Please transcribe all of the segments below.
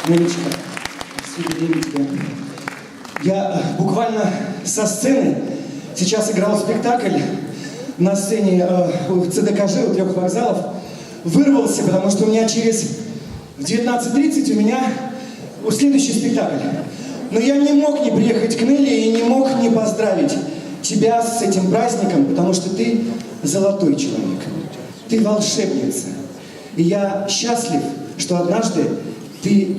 Нелечка, все время тебя. Я буквально со сцены сейчас играл спектакль на сцене у ЦДКЖ, у 3 вокзалов. Вырвался, потому что у меня в 19:30 у меня следующий спектакль. Но я не мог не приехать к Нелли и не мог не поздравить тебя с этим праздником, потому что ты золотой человек. Ты волшебница. И я счастлив, что однажды ты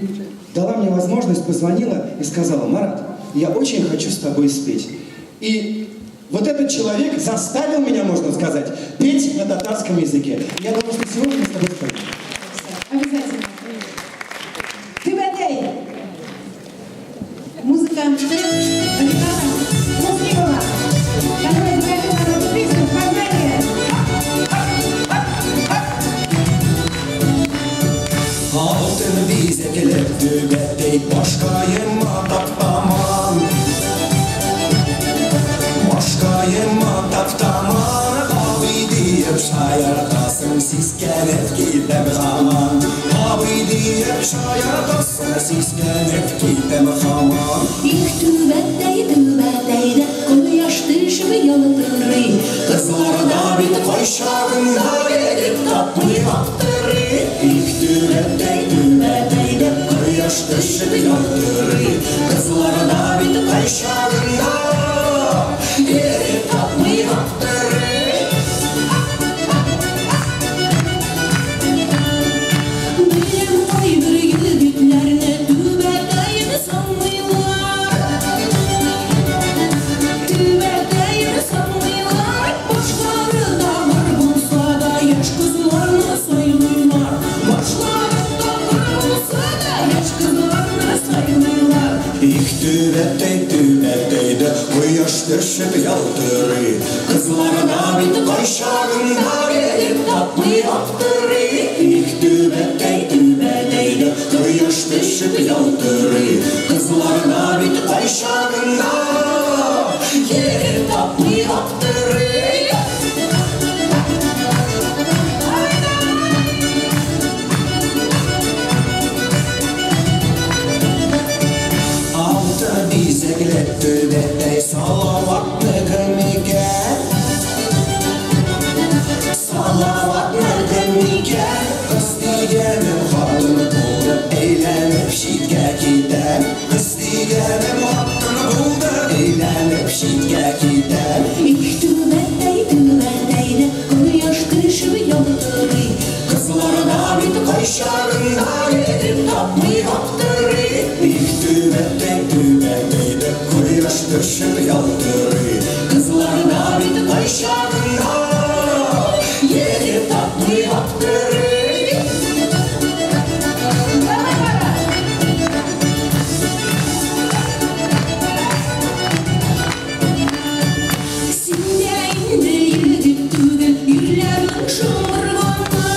дала мне возможность, позвонила и сказала: Марат, я очень хочу с тобой спеть. И вот этот человек заставил меня, можно сказать, петь на татарском языке. Я думаю, что сегодня мы с тобой споем. Обязательно. Ты Бадей. Музыка Александра Муслимова, которая записала эту песню в Казани. Altın bize gelip dübetey başkayıma taptaman Başkayıma taptaman Abi deyip şayardasın siskenip gidem haman Abi deyip şayardasın siskenip gidem haman İlk dübeteydi Kolu yaş düşümü yalıtırı Kızlarda bir koşağında gelip tatlı yaptırı İlk dübeteydi Koyaş düşüp yaptırı Kızlarda bir koşağında gelip tatlı yaptırı Benim aygır yigitlerine dübeteydi sanmıyorlar Dübeteydi sanmıyorlar Başları da var bulsa da yaş kızlarına sayılırlar Başları da var bulsa da yaş kızlarına sayılırlar İlk dübeteydi Koyaş düşüp yaptırı Kızlarda bir koşağında gelip tatlı yaptırı İlk dübeteydi Koyaş düşüp yaptırı Kızlarda bir koşağında gelip tatlı yaptırı Altı bize gelip dübetey salavatlı kemike Salavatlı kemike Kız diyelim hattını bulup eğlenip şidge gider Kız diyelim hattını bulup eğlenip şidge gider İlk dübeteydi Kolu yaş düşümü yalıtırı Kızlarda bir koşağında gelip tatlı yaptırı İlk dübeteydi Koyaş düşüp yaptırı Kızlarda bir koşağında gelip tatlı yaptırı Sinde indi yigit tügün Yürlerin şımırganı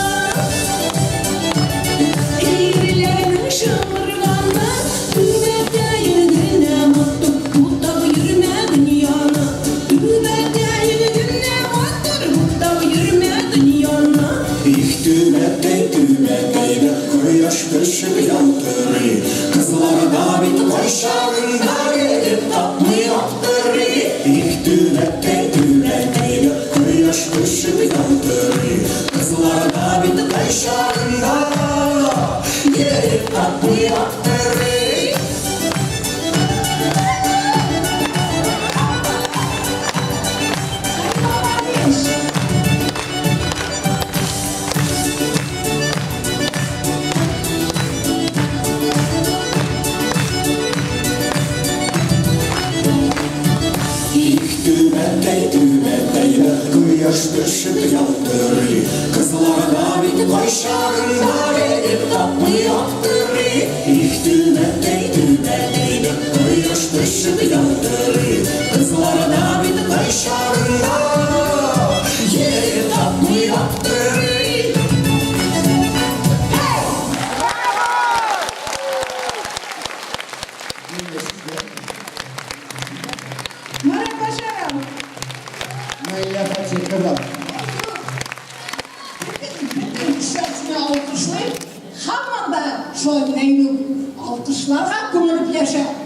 Yürlerin şımırganı Dübeteyine mutlu Mutlu yürüme dünyana Dübeteyine mutlu Mutlu yürüme dünyana İlk dübeteydi Koyaş düşüp yaptırı Kızlarda bir koşağında gelip tatlı yaptırı İlk dübeteydi Koyaş düşüp yaptırı Kızlarda bir koşağında gelip tatlı yaptırı İlk dübeteydi Koyaş düşüp yaptırı Kızlarda bir koşağında gelip tatlı yaptırı İlk dübeteydi Koyaş düşüp yaptırı Kızlarda bir koşağında gelip tatlı yaptırı Marat Başaran. Моя Фатихова. Bütün şartını alkışlayıp Hamanda şöyle Atışlarga kömülüp yaşa.